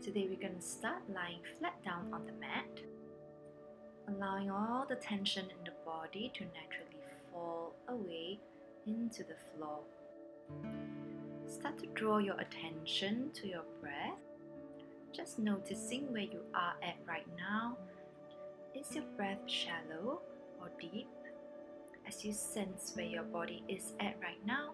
Today we're going to start lying flat down on the mat, allowing all the tension in the body to naturally fall away into the floor. Start to draw your attention to your breath, just noticing where you are at right now. Is your breath shallow or deep? As you sense where your body is at right now,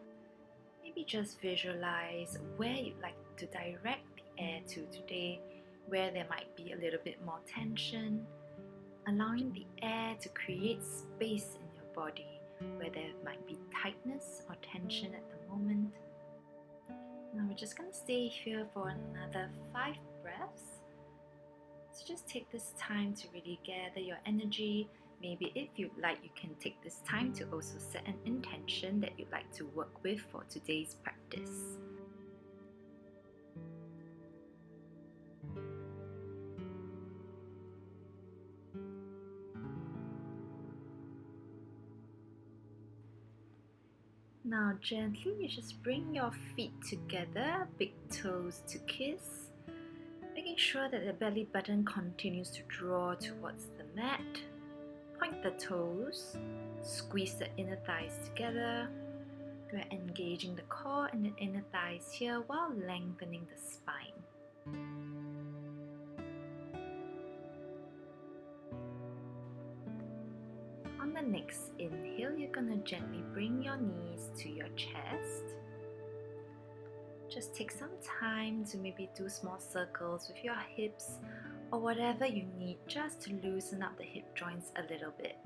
maybe just visualize where you'd like to direct the air to today, where there might be a little bit more tension, allowing the air to create space in your body where there might be tightness or tension at the moment. Now we're just going to stay here for another 5 breaths. So just take this time to really gather your energy. Maybe if you'd like, you can take this time to also set an intention that you'd like to work with for today's practice. Now gently, you just bring your feet together, big toes to kiss, making sure that the belly button continues to draw towards the mat. Point the toes, squeeze the inner thighs together. We're engaging the core and the inner thighs here while lengthening the spine. On the next inhale, you're going to gently bring your knees to your chest. Just take some time to maybe do small circles with your hips or whatever you need just to loosen up the hip joints a little bit.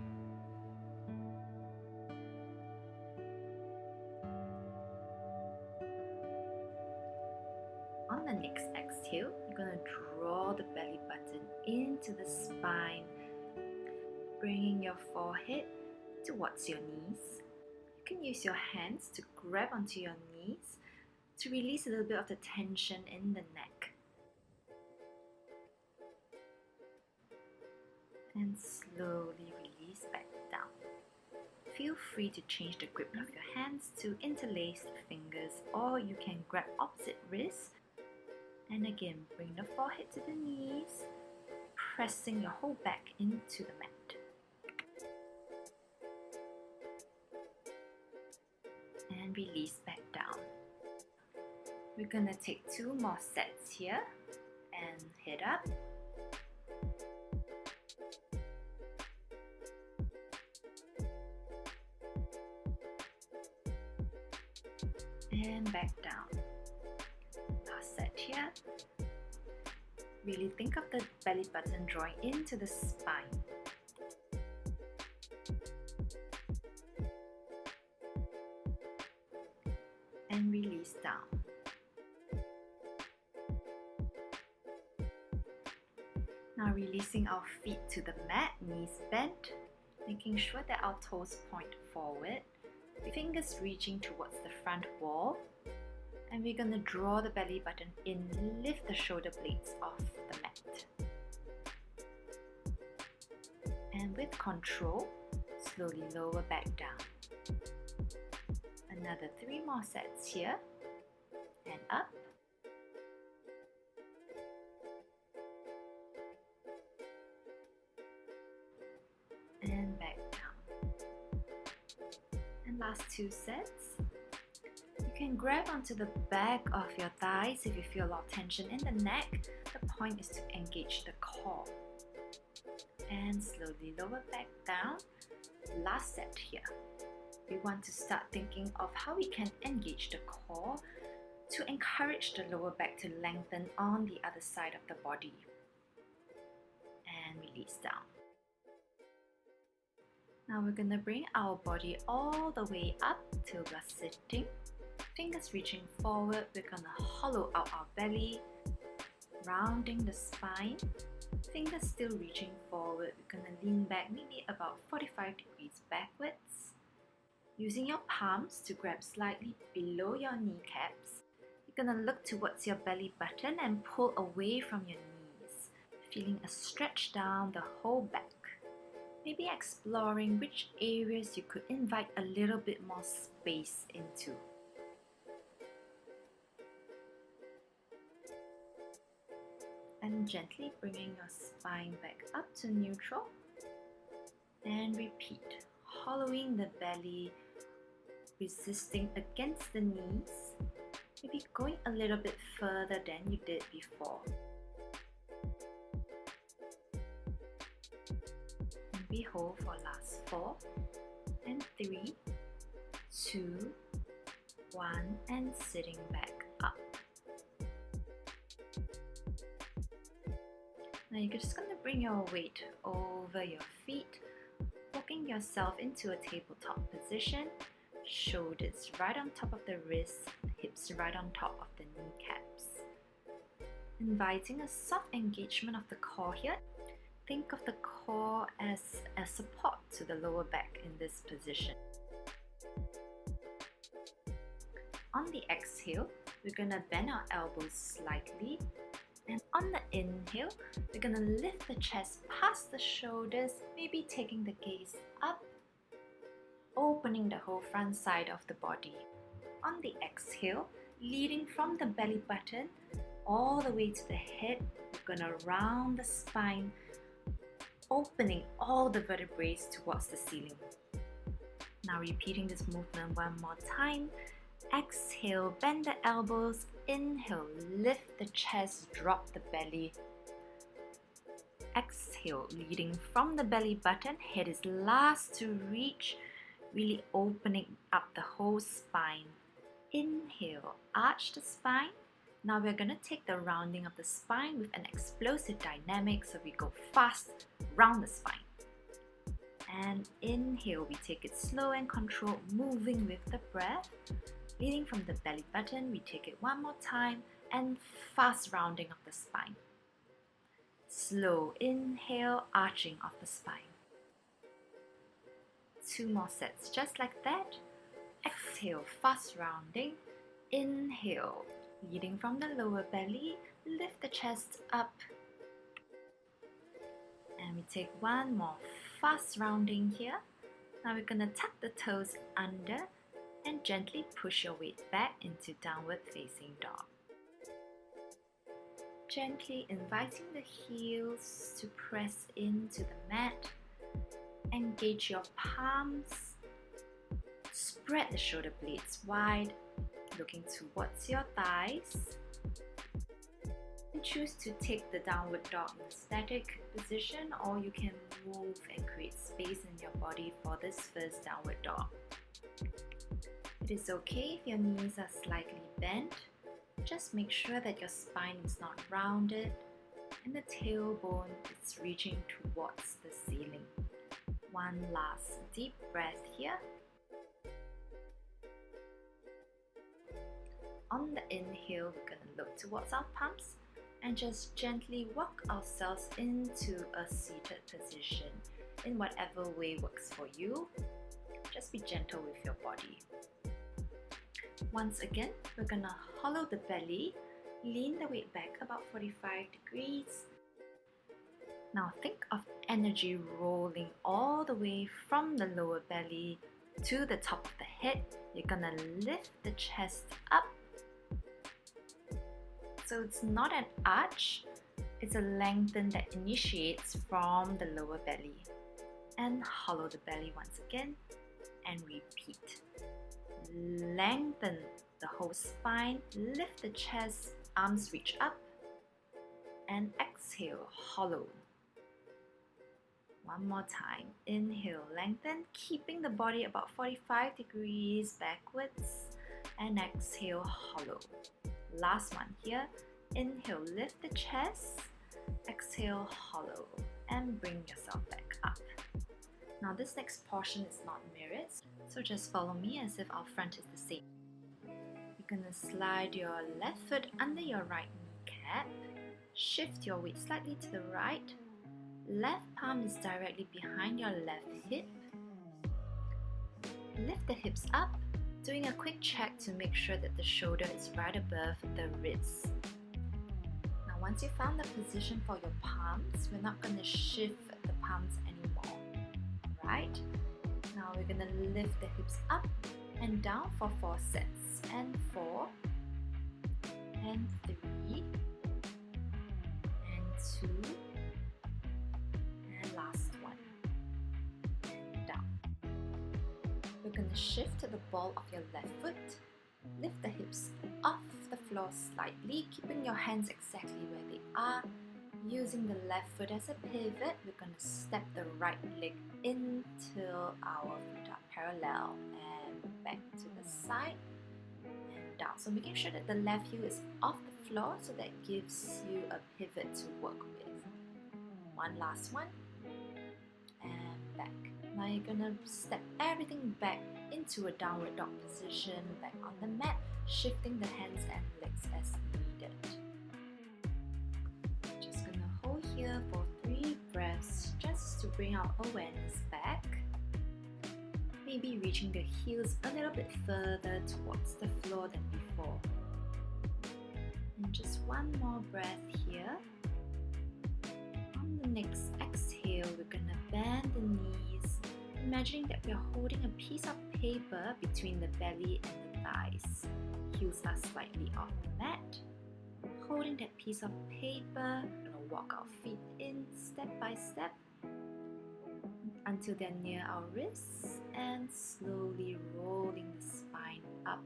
On the next exhale, you're going to draw the belly button into the spine, bringing your forehead towards your knees. You can use your hands to grab onto your knees to release a little bit of the tension in the neck. And slowly release back down. Feel free to change the grip of your hands to interlaced fingers, or you can grab opposite wrists. And again, bring the forehead to the knees, pressing your whole back into the mat. And release back down. We're gonna take 2 more sets here and head up. And back down. Last set here. Really think of the belly button drawing into the spine. And release down. Now releasing our feet to the mat, knees bent, making sure that our toes point forward, fingers reaching towards the front wall, and we're going to draw the belly button in, lift the shoulder blades off the mat. And with control, slowly lower back down. Another 3 more sets here, and up. And back down. And last 2 sets. You can grab onto the back of your thighs if you feel a lot of tension in the neck. The point is to engage the core. And slowly lower back down. Last set here. We want to start thinking of how we can engage the core to encourage the lower back to lengthen on the other side of the body. And release down. Now we're going to bring our body all the way up till we're sitting. Fingers reaching forward, we're going to hollow out our belly, rounding the spine. Fingers still reaching forward, we're going to lean back maybe about 45 degrees backwards. Using your palms to grab slightly below your kneecaps, you're going to look towards your belly button and pull away from your knees, feeling a stretch down the whole back. Maybe exploring which areas you could invite a little bit more space into. and gently bringing your spine back up to neutral. And repeat, hollowing the belly, resisting against the knees, maybe going a little bit further than you did before. And we hold for last 4 and 3, 2, 1, and sitting back up. Now you're just going to bring your weight over your feet, walking yourself into a tabletop position, shoulders right on top of the wrists, hips right on top of the kneecaps. Inviting a soft engagement of the core here. Think of the core as a support to the lower back in this position. On the exhale, we're going to bend our elbows slightly, and on the inhale, we're going to lift the chest past the shoulders, maybe taking the gaze up, opening the whole front side of the body. On the exhale, leading from the belly button all the way to the head, we're going to round the spine, opening all the vertebrae towards the ceiling. Now repeating this movement one more time. Exhale, bend the elbows. Inhale, lift the chest, drop the belly. Exhale, leading from the belly button. Head is last to reach, really opening up the whole spine. Inhale, arch the spine. Now we're going to take the rounding of the spine with an explosive dynamic, so we go fast, round the spine. And inhale, we take it slow and controlled, moving with the breath. Leading from the belly button, we take it one more time, and fast rounding of the spine. Slow inhale, arching of the spine. 2 more sets, just like that. Exhale, fast rounding. Inhale, leading from the lower belly, lift the chest up. And we take one more fast rounding here. Now we're going to tuck the toes under and gently push your weight back into downward facing dog. Gently inviting the heels to press into the mat. Engage your palms. Spread the shoulder blades wide, looking towards your thighs. And choose to take the downward dog in a static position, or you can move and create space in your body for this first downward dog. It is okay if your knees are slightly bent. Just make sure that your spine is not rounded and the tailbone is reaching towards the ceiling. One last deep breath here. On the inhale, we're going to look towards our palms and just gently walk ourselves into a seated position in whatever way works for you. Just be gentle with your body. Once again, we're going to hollow the belly, lean the weight back about 45 degrees. Now think of energy rolling all the way from the lower belly to the top of the head. You're going to lift the chest up. So it's not an arch, it's a lengthen that initiates from the lower belly. And hollow the belly once again and repeat. Lengthen the whole spine, lift the chest, arms reach up, and exhale, hollow. One more time. Inhale, lengthen, keeping the body about 45 degrees backwards, and exhale, hollow. Last one here. Inhale, lift the chest, exhale, hollow, and bring yourself back up. Now this next portion is not mirrored, so just follow me as if our front is the same. You're going to slide your left foot under your right kneecap, shift your weight slightly to the right, left palm is directly behind your left hip, lift the hips up, doing a quick check to make sure that the shoulder is right above the wrist. Now once you found the position for your palms, we're not going to shift the palms anymore. Right? Now we're going to lift the hips up and down for 4 sets. And 4, and 3, and 2, and last one, and down. We're going to shift to the ball of your left foot. Lift the hips off the floor slightly, keeping your hands exactly where they are. Using the left foot as a pivot, we're going to step the right leg in till our feet are parallel and back to the side and down. So making sure that the left heel is off the floor, so that gives you a pivot to work with. One last one, and back. Now you're going to step everything back into a downward dog position, back on the mat, shifting the hands and legs as needed. Just going to hold here for 3 breaths just to bring our awareness back. Maybe reaching the heels a little bit further towards the floor than before. And just one more breath here. On the next exhale, we're going to bend the knees, imagining that we're holding a piece of paper between the belly and the thighs. Heels are slightly off the mat. Holding that piece of paper, we're going to walk our feet in step by step until they're near our wrists, and slowly rolling the spine up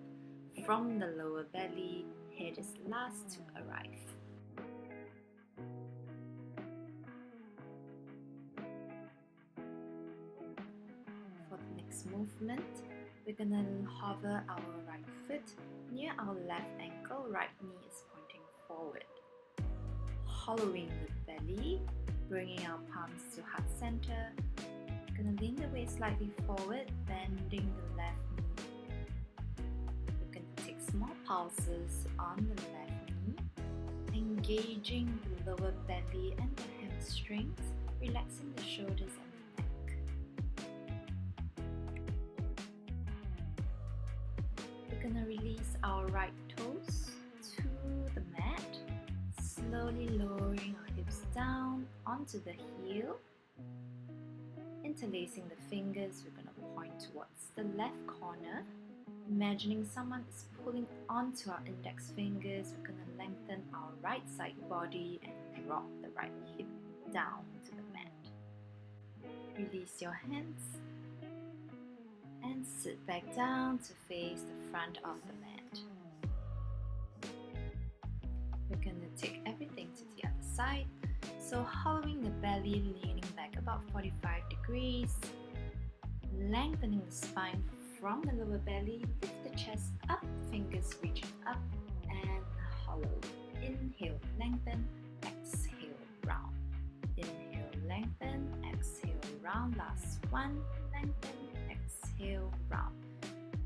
from the lower belly. Head is last to arrive. For the next movement, we're gonna hover our right foot near our left ankle. Right knee is pointing forward. Hollowing the belly, bringing our palms to heart center. Gonna lean the waist slightly forward, bending the left knee. We're gonna take small pulses on the left knee, engaging the lower belly and the hamstrings, relaxing the shoulders and the neck. We're gonna release our right toes to the mat, slowly lowering our hips down onto the heel. Interlacing the fingers, we're going to point towards the left corner. Imagining someone is pulling onto our index fingers, we're going to lengthen our right side body and drop the right hip down to the mat. Release your hands and sit back down to face the front of the mat. We're going to take everything to the other side. So hollowing the belly, leaning back about 45 degrees, lengthening the spine from the lower belly, lift the chest up, fingers reaching up, and hollow. Inhale, lengthen, exhale, round. Inhale, lengthen, exhale, round. Last one, lengthen, exhale, round.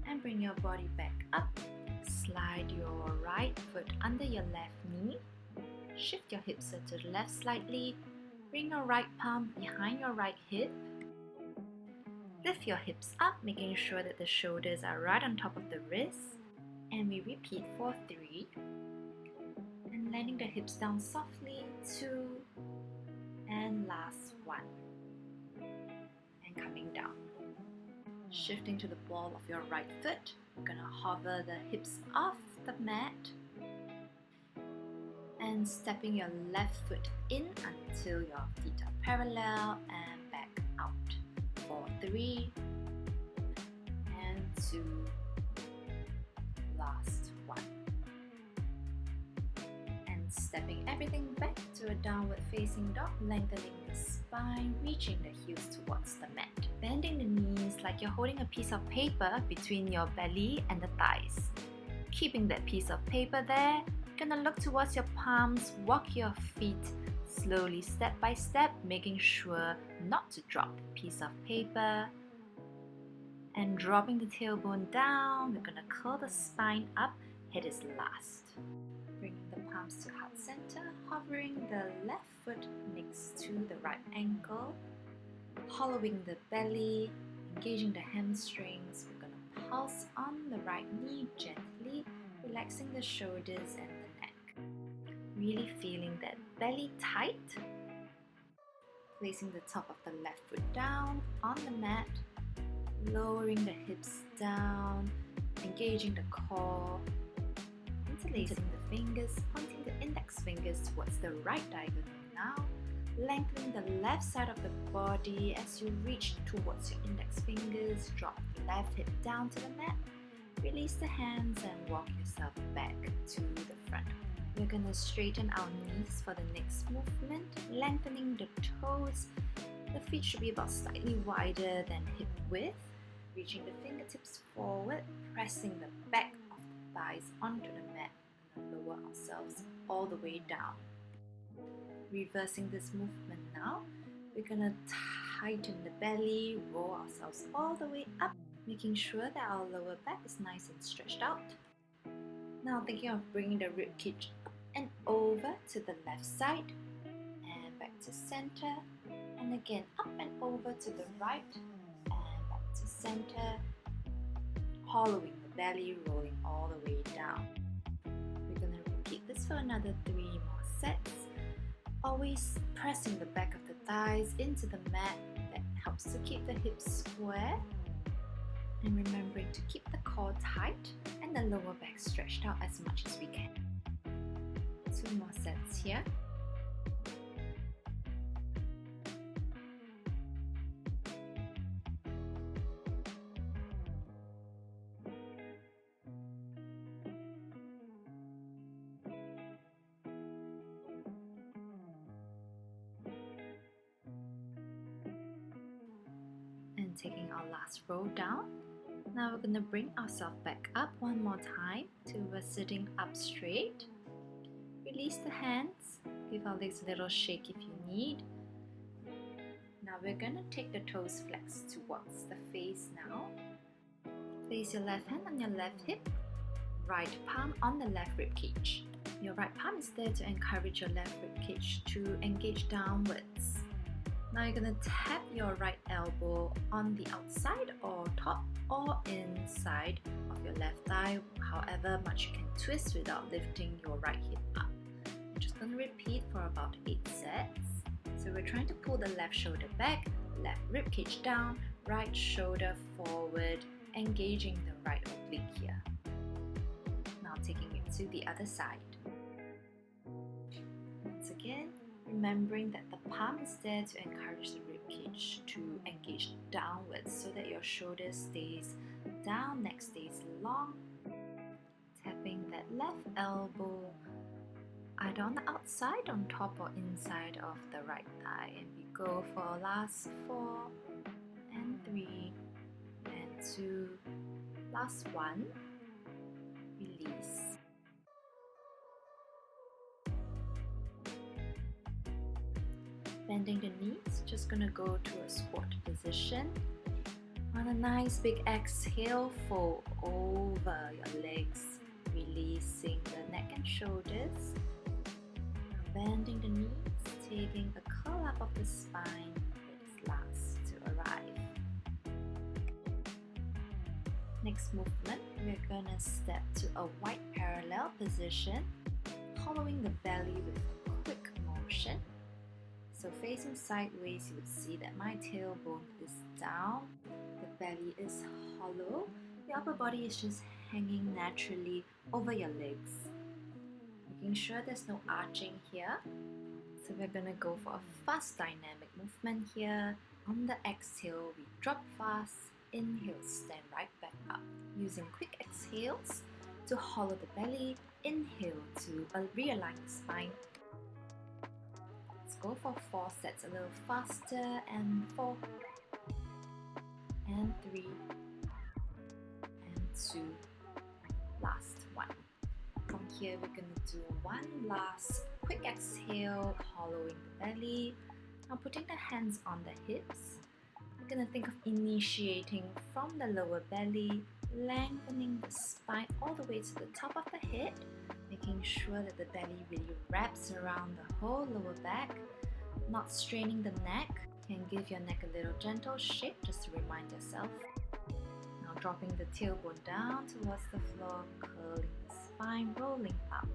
And bring your body back up. Slide your right foot under your left knee. Shift your hips to the left slightly. Bring your right palm behind your right hip. Lift your hips up, making sure that the shoulders are right on top of the wrists. And we repeat for 3. And landing the hips down softly, 2. And last 1. And coming down. Shifting to the ball of your right foot. We're going to hover the hips off the mat. And stepping your left foot in until your feet are parallel and back out for 3 and 2, last 1. And stepping everything back to a downward facing dog, lengthening the spine, reaching the heels towards the mat. Bending the knees like you're holding a piece of paper between your belly and the thighs. Keeping that piece of paper there. Gonna look towards your palms, walk your feet slowly step by step, making sure not to drop the piece of paper. And dropping the tailbone down, we're gonna curl the spine up, head is last. Bringing the palms to heart center, hovering the left foot next to the right ankle, hollowing the belly, engaging the hamstrings. We're gonna pulse on the right knee gently, relaxing the shoulders and the neck. Really feeling that belly tight. Placing the top of the left foot down on the mat, lowering the hips down, engaging the core, interlacing the fingers, pointing the index fingers towards the right diagonal now. Lengthen the left side of the body as you reach towards your index fingers. Drop the left hip down to the mat. Release the hands and walk yourself back to the front. We're going to straighten our knees for the next movement, lengthening the toes. The feet should be about slightly wider than hip width. Reaching the fingertips forward, pressing the back of the thighs onto the mat and lower ourselves all the way down. Reversing this movement now, we're going to tighten the belly, roll ourselves all the way up, making sure that our lower back is nice and stretched out. Now thinking of bringing the rib cage up and over to the left side and back to center, and again up and over to the right and back to center, hollowing the belly, rolling all the way down. We're going to repeat this for another 3 more sets. Always pressing the back of the thighs into the mat. That helps to keep the hips square. And remembering to keep the core tight and the lower back stretched out as much as we can. 2 more sets here. And taking our last roll down. Now we're going to bring ourselves back up one more time till we're sitting up straight. Release the hands, give our legs a little shake if you need. Now we're going to take the toes flexed towards the face now. Place your left hand on your left hip, right palm on the left rib cage. Your right palm is there to encourage your left rib cage to engage downwards. Now you're going to tap your right elbow on the outside or top or inside of your left thigh, however much you can twist without lifting your right hip up. I'm just going to repeat for about 8 sets. So we're trying to pull the left shoulder back, left rib cage down, right shoulder forward, engaging the right oblique here. Now taking it to the other side. Once again, remembering that the palm is there to encourage the rib cage to engage downwards so that your shoulder stays down, neck stays long. Tapping that left elbow either on the outside, on top or inside of the right thigh. And we go for our last 4 and 3 and 2. Last 1. Release. Bending the knees, just gonna go to a squat position. On a nice big exhale, fold over your legs, releasing the neck and shoulders. Bending the knees, taking the curl up of the spine that is last to arrive. Next movement, we're gonna step to a wide parallel position, hollowing the belly with a quick motion. So facing sideways, you would see that my tailbone is down, the belly is hollow, the upper body is just hanging naturally over your legs. Making sure there's no arching here. So we're gonna go for a fast dynamic movement here. On the exhale, we drop fast, inhale, stand right back up. Using quick exhales to hollow the belly, inhale to realign the spine. Go for 4 sets a little faster, and 4 and 3 and 2. Last 1. From here we're going to do one last quick exhale, hollowing the belly. Now putting the hands on the hips, we're going to think of initiating from the lower belly, lengthening the spine all the way to the top of the head, making sure that the belly really wraps around the whole lower back, not straining the neck. Can give your neck a little gentle shake just to remind yourself. Now dropping the tailbone down towards the floor, curling the spine, rolling up.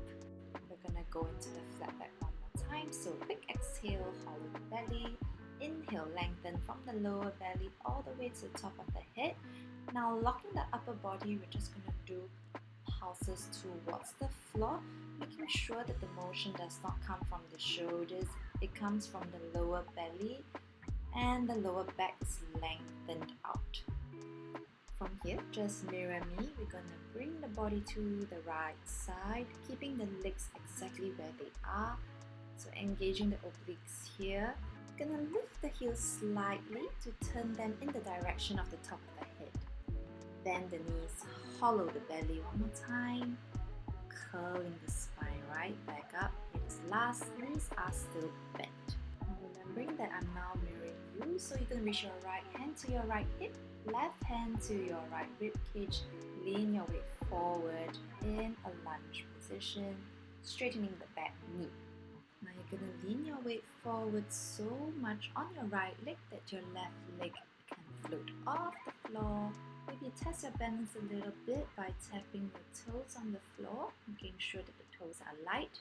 We're gonna go into the flat back one more time. So quick exhale, hollow the belly. Inhale, lengthen from the lower belly all the way to the top of the head. Now locking the upper body, we're just gonna do pulses towards the floor, making sure that the motion does not come from the shoulders It comes from the lower belly and the lower back is lengthened out. From here, just mirror me. We're gonna bring the body to the right side, keeping the legs exactly where they are. So engaging the obliques here. We're gonna lift the heels slightly to turn them in the direction of the top of the head. Bend the knees, hollow the belly one more time. Curling the spine right back up. It is last, knees are still bent. And remembering that I'm now mirroring you, so you can reach your right hand to your right hip, left hand to your right rib cage, lean your weight forward in a lunge position, straightening the back knee. Now you're going to lean your weight forward so much on your right leg that your left leg can float off the floor. Maybe test your balance a little bit by tapping your toes on the floor, making sure that the toes are light.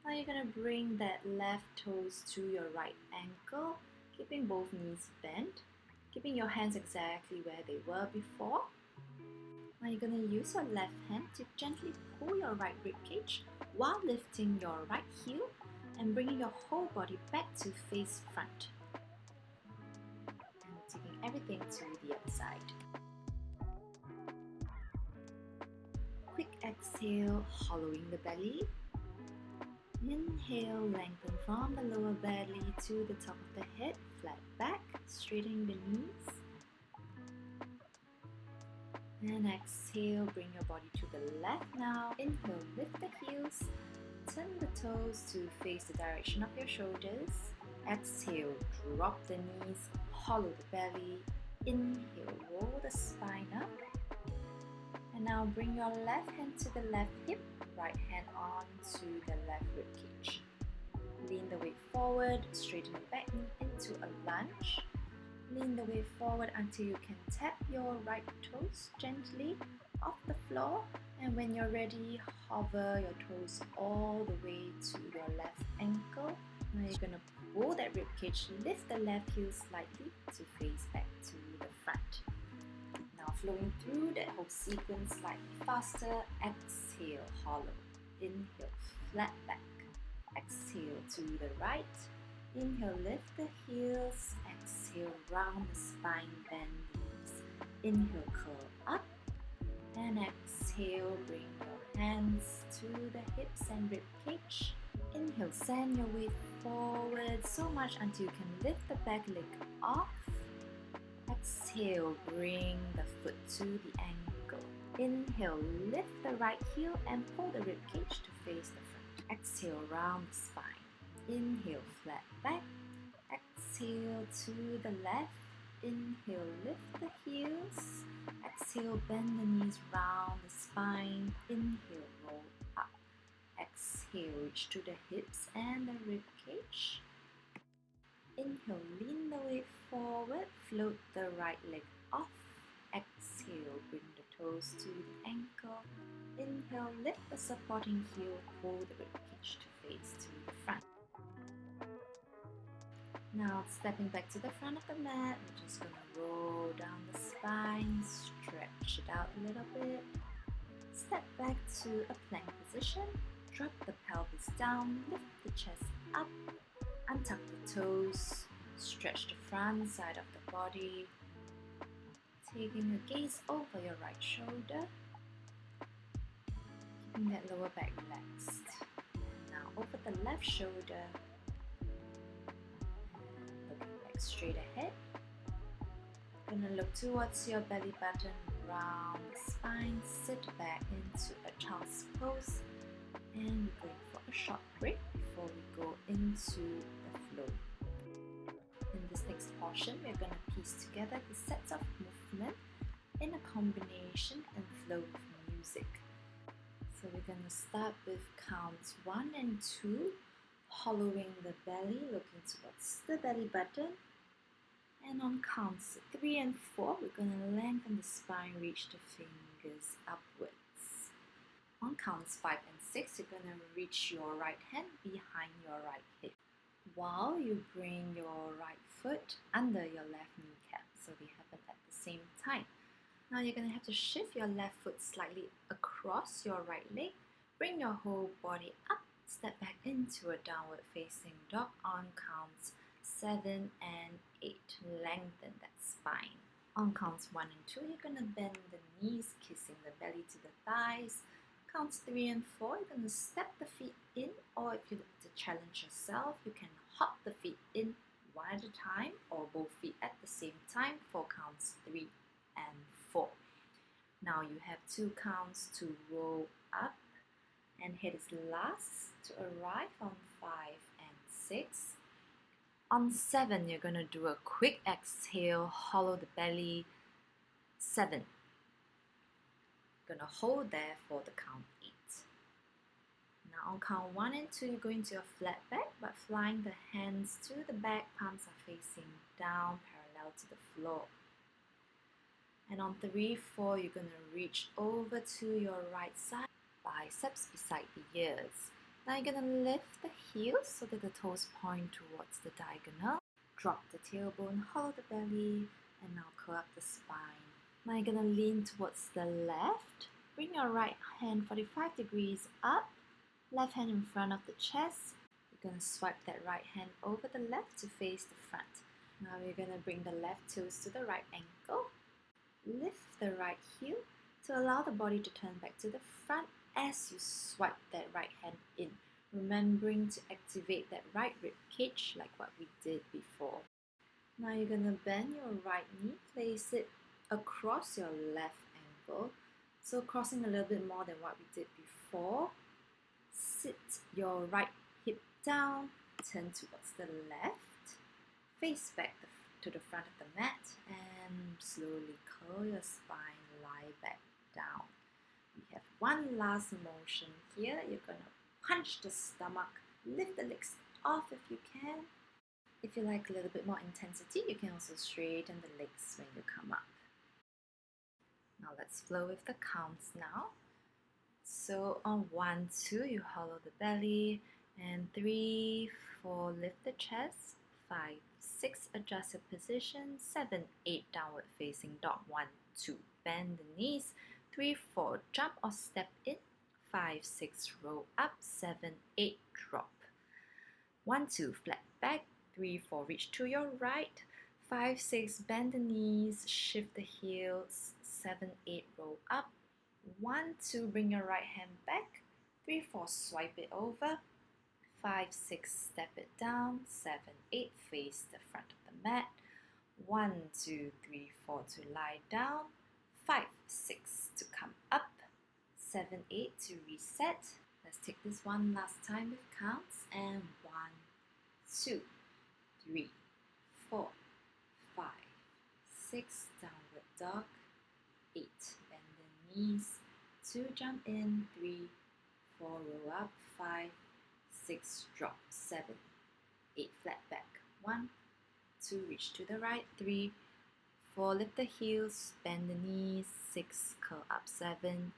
Now you're going to bring that left toes to your right ankle, keeping both knees bent, keeping your hands exactly where they were before. Now you're going to use your left hand to gently pull your right rib cage while lifting your right heel and bringing your whole body back to face front. And taking everything to the other side. Quick exhale, hollowing the belly. Inhale, lengthen from the lower belly to the top of the head, flat back, straightening the knees. And exhale, bring your body to the left now. Inhale, lift the heels, turn the toes to face the direction of your shoulders. Exhale, drop the knees, hollow the belly. Inhale, roll the spine up. And now bring your left hand to the left hip, right hand on to the left rib cage. Lean the weight forward, straighten the back knee into a lunge. Lean the weight forward until you can tap your right toes gently off the floor. And when you're ready, hover your toes all the way to your left ankle. Now you're going to pull that rib cage, lift the left heel slightly to face back to the front. Now flowing through that whole sequence slightly faster. Exhale, hollow. Inhale, flat back. Exhale to the right. Inhale, lift the heels. Exhale, round the spine, bend knees. Inhale, curl up. And exhale, bring your hands to the hips and rib cage. Inhale, send your weight forward so much until you can lift the back leg off. Exhale, bring the foot to the ankle. Inhale, lift the right heel and pull the rib cage to face the front. Exhale, round the spine. Inhale, flat back. Exhale to the left. Inhale, lift the heels. Exhale, bend the knees, round the spine. Inhale, roll up. Exhale, reach to the hips and the rib cage. Inhale, lean the weight forward, float the right leg off. Exhale, bring the toes to the ankle. Inhale, lift the supporting heel, pull the rib cage to face to the front. Now stepping back to the front of the mat, we're just going to roll down the spine, stretch it out a little bit. Step back to a plank position, drop the pelvis down, lift the chest up. Untuck the toes, stretch the front side of the body, taking your gaze over your right shoulder, keeping that lower back relaxed. And now over the left shoulder, and looking back straight ahead. Gonna look towards your belly button, round the spine, sit back into a child's pose, and we're going for a short break before we go into the flow. In this next portion, we're going to piece together the sets of movement in a combination and flow with music. So we're going to start with counts 1 and 2, hollowing the belly, looking towards the belly button. And on counts 3 and 4, we're going to lengthen the spine, reach the fingers upwards. On counts 5 and 6, you're going to reach your right hand behind your right hip while you bring your right foot under your left kneecap, so they happen at the same time. Now you're going to have to shift your left foot slightly across your right leg, bring your whole body up Step back into a downward facing dog on counts 7 and 8. Lengthen that spine. On counts 1 and 2, you're going to bend the knees, kissing the belly to the thighs. Counts 3 and 4, you're going to step the feet in, or if you like to challenge yourself, you can hop the feet in one at a time or both feet at the same time for counts 3 and 4. Now you have 2 counts to roll up, and head is last to arrive on 5 and 6. On 7, you're going to do a quick exhale, hollow the belly. 7. You're going to hold there for the count 8. Now on count 1 and 2, you're going to a flat back, but flying the hands to the back, palms are facing down, parallel to the floor. And on 3, 4, you're going to reach over to your right side, biceps beside the ears. Now you're going to lift the heels so that the toes point towards the diagonal. Drop the tailbone, hollow the belly, and now curl up the spine. Now you're going to lean towards the left. Bring your right hand 45 degrees up, left hand in front of the chest. You're going to swipe that right hand over the left to face the front. Now you're going to bring the left toes to the right ankle. Lift the right heel to allow the body to turn back to the front as you swipe that right hand in, remembering to activate that right rib cage like what we did before. Now you're going to bend your right knee, place it across your left ankle, so crossing a little bit more than what we did before. Sit your right hip down, turn towards the left, face back to the front of the mat, and slowly curl your spine, lie back down. We have one last motion here. You're going to punch the stomach, lift the legs off if you can. If you like a little bit more intensity, you can also straighten the legs when you come up. Now let's flow with the counts now. So on 1, 2, you hollow the belly, and 3, 4, lift the chest, 5, 6, adjust your position, 7, 8, downward facing dog, 1, 2, bend the knees, 3, 4, jump or step in, 5, 6, roll up, 7, 8, drop, 1, 2, flat back, 3, 4, reach to your right, 5, 6, bend the knees, shift the heels, 7, 8, roll up, 1, 2, bring your right hand back, 3, 4, swipe it over, 5, 6, step it down, 7, 8, face the front of the mat, 1, 2, 3, 4 to lie down, 5, 6 to come up, 7, 8 to reset. Let's take this one last time with counts, and 1, 2, 3, 4, 5, 6, downward dog, 8, bend the knees, 2, jump in, 3, 4, roll up, 5, 6, drop, 7, 8, flat back, 1, 2, reach to the right, 3, 4, lift the heels, bend the knees, 6, curl up, 7,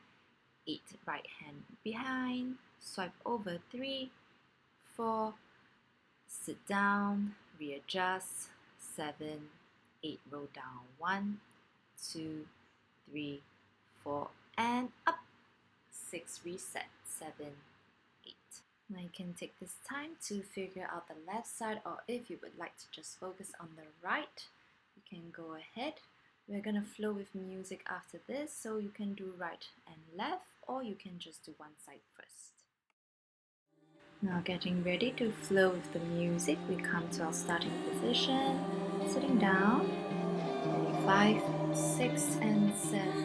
8, right hand behind, swipe over, 3, 4, sit down, readjust, 7, 8, roll down, 1, 2, 3, 4, and up, 6, reset, 7, 8. Now you can take this time to figure out the left side, or if you would like to just focus on the right, you can go ahead. We're going to flow with music after this, so you can do right and left, or you can just do one side first. Now getting ready to flow with the music, we come to our starting position, sitting down, 5, 6, and 7.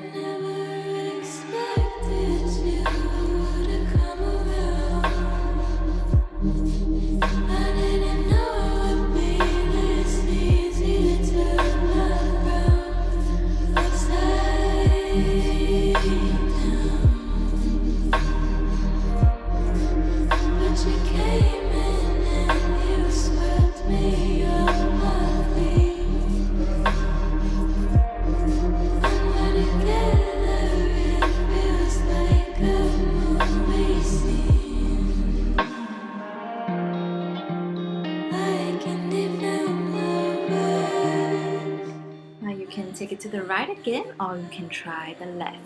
Take it to the right again, or you can try the left.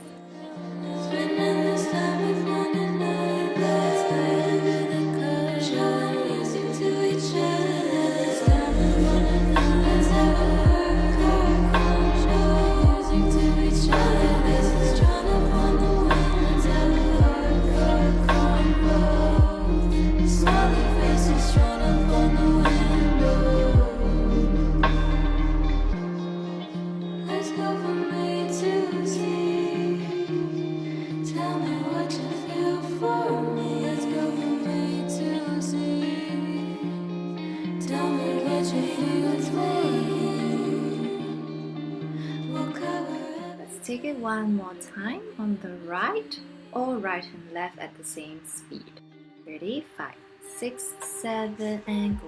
take it one more time on the right or right and left at the same speed. Ready? 5, 6, 7, and go.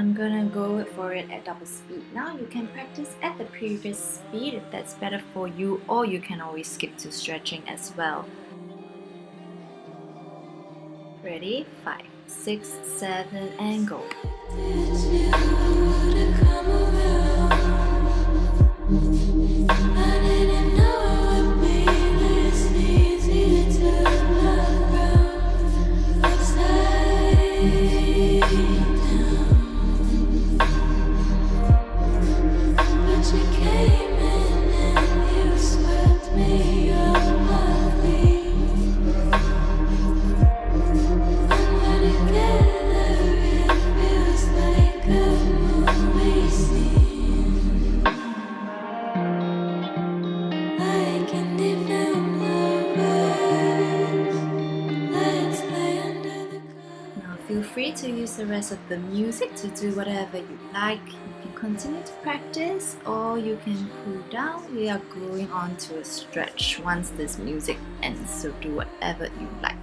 I'm gonna go for it at double speed. Now you can practice at the previous speed if that's better for you, or you can always skip to stretching as well. Ready? 5, 6, 7, and go. Feel free to use the rest of the music to do whatever you like. You can continue to practice or you can cool down. We are going on to a stretch once this music ends, so do whatever you like.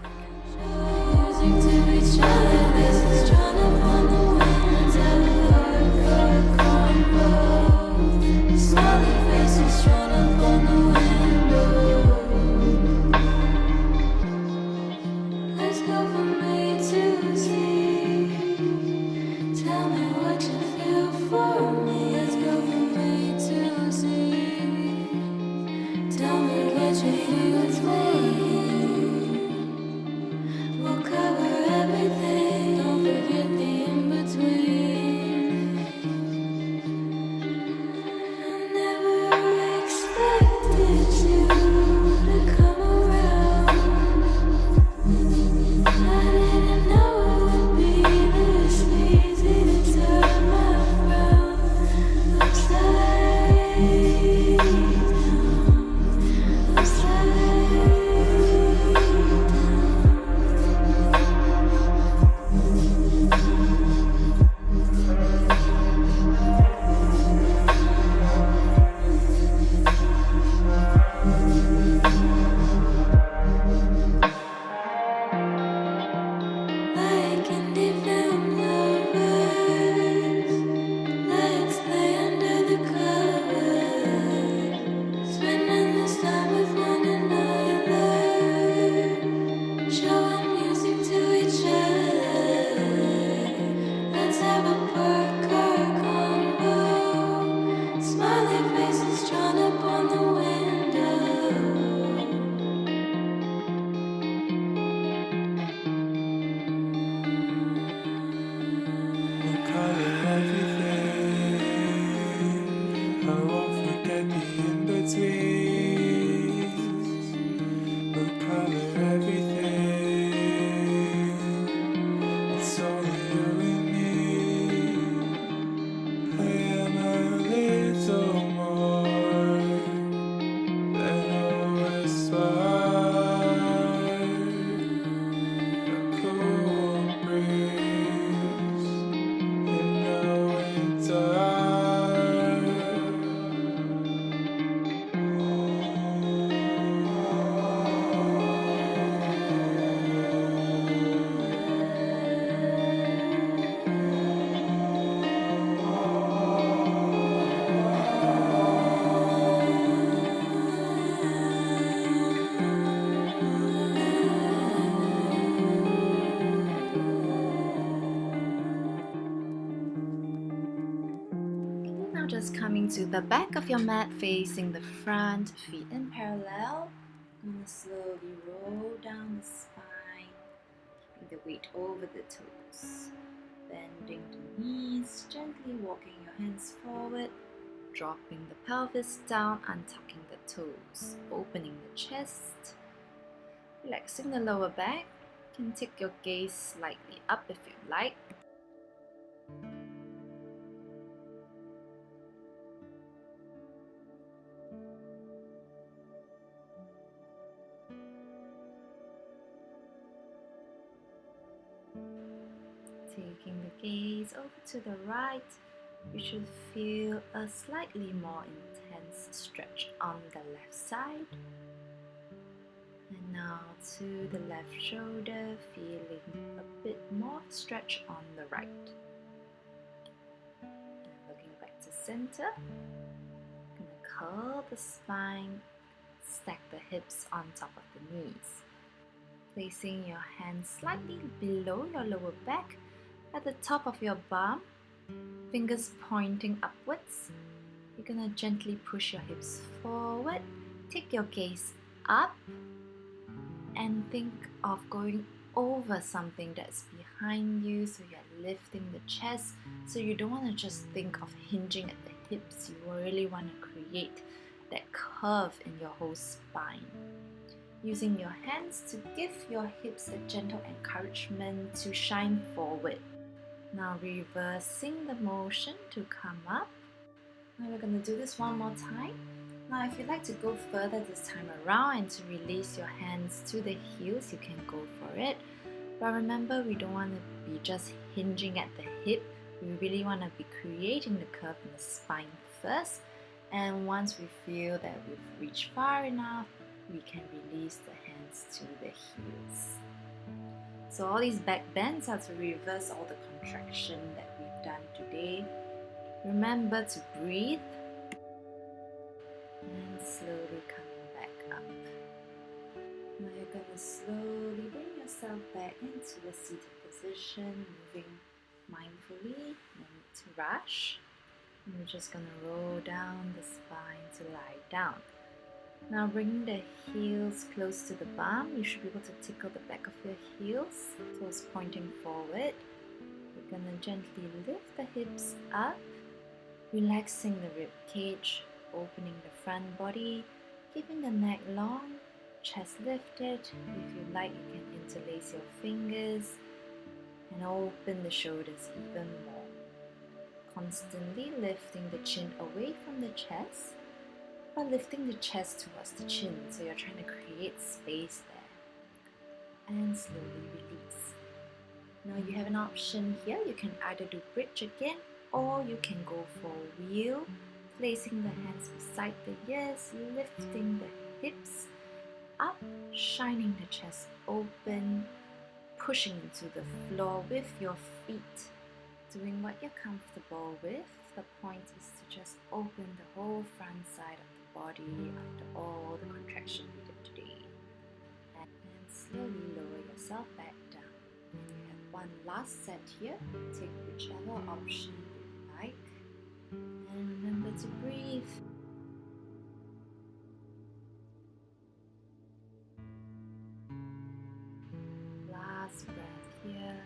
onto the back of your mat facing the front, feet in parallel. Gonna slowly roll down the spine, keeping the weight over the toes. Bending the knees, gently walking your hands forward, dropping the pelvis down, untucking the toes, opening the chest, relaxing the lower back. You can take your gaze slightly up if you like. Taking the gaze over to the right, you should feel a slightly more intense stretch on the left side. And now to the left shoulder, feeling a bit more stretch on the right. And looking back to center, gonna curl the spine, stack the hips on top of the knees. Placing your hands slightly below your lower back at the top of your bum, fingers pointing upwards. You're gonna gently push your hips forward, take your gaze up, and think of going over something that's behind you, so you're lifting the chest. So you don't want to just think of hinging at the hips, you really want to create that curve in your whole spine. Using your hands to give your hips a gentle encouragement to shine forward. Now reversing the motion to come up. Now we're going to do this one more time. Now if you'd like to go further this time around and to release your hands to the heels, you can go for it. But remember, we don't want to be just hinging at the hip. We really want to be creating the curve in the spine first. And once we feel that we've reached far enough, we can release the hands to the heels. So all these back bends are to reverse all the contraction that we've done today. Remember to breathe and slowly coming back up. Now you're going to slowly bring yourself back into a seated position, moving mindfully, no need to rush. And we're just going to roll down the spine to lie down. Now bringing the heels close to the bum, you should be able to tickle the back of your heels, toes pointing forward. You're going to gently lift the hips up, relaxing the rib cage, opening the front body, keeping the neck long, chest lifted. If you like, you can interlace your fingers and open the shoulders even more. Constantly lifting the chin away from the chest, but lifting the chest towards the chin, so you're trying to create space there. And slowly release. Now you have an option here. You can either do bridge again, or you can go for wheel, placing the hands beside the ears, lifting the hips up, shining the chest open, pushing into the floor with your feet, doing what you're comfortable with. The point is to just open the whole front side of the body after all the contraction we did today. And slowly lower yourself back down. And you have one last set here. Take whichever option you like. And remember to breathe. Last breath here.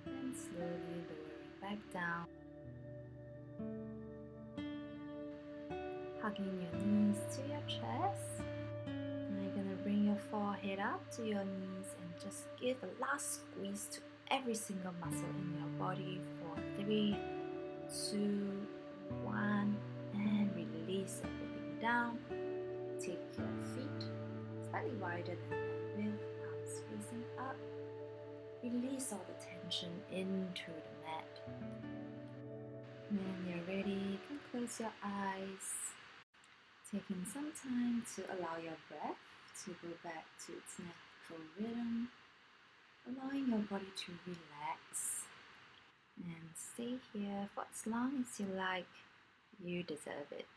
And slowly lowering back down. Hugging your knees to your chest. Now you're going to bring your forehead up to your knees and just give a last squeeze to every single muscle in your body for 3, 2, 1, and release everything down. Take your feet slightly wider than that width, arms facing up. Release all the tension into the mat. When you're ready, you can close your eyes. Taking some time to allow your breath to go back to its natural rhythm, allowing your body to relax and stay here for as long as you like. You deserve it.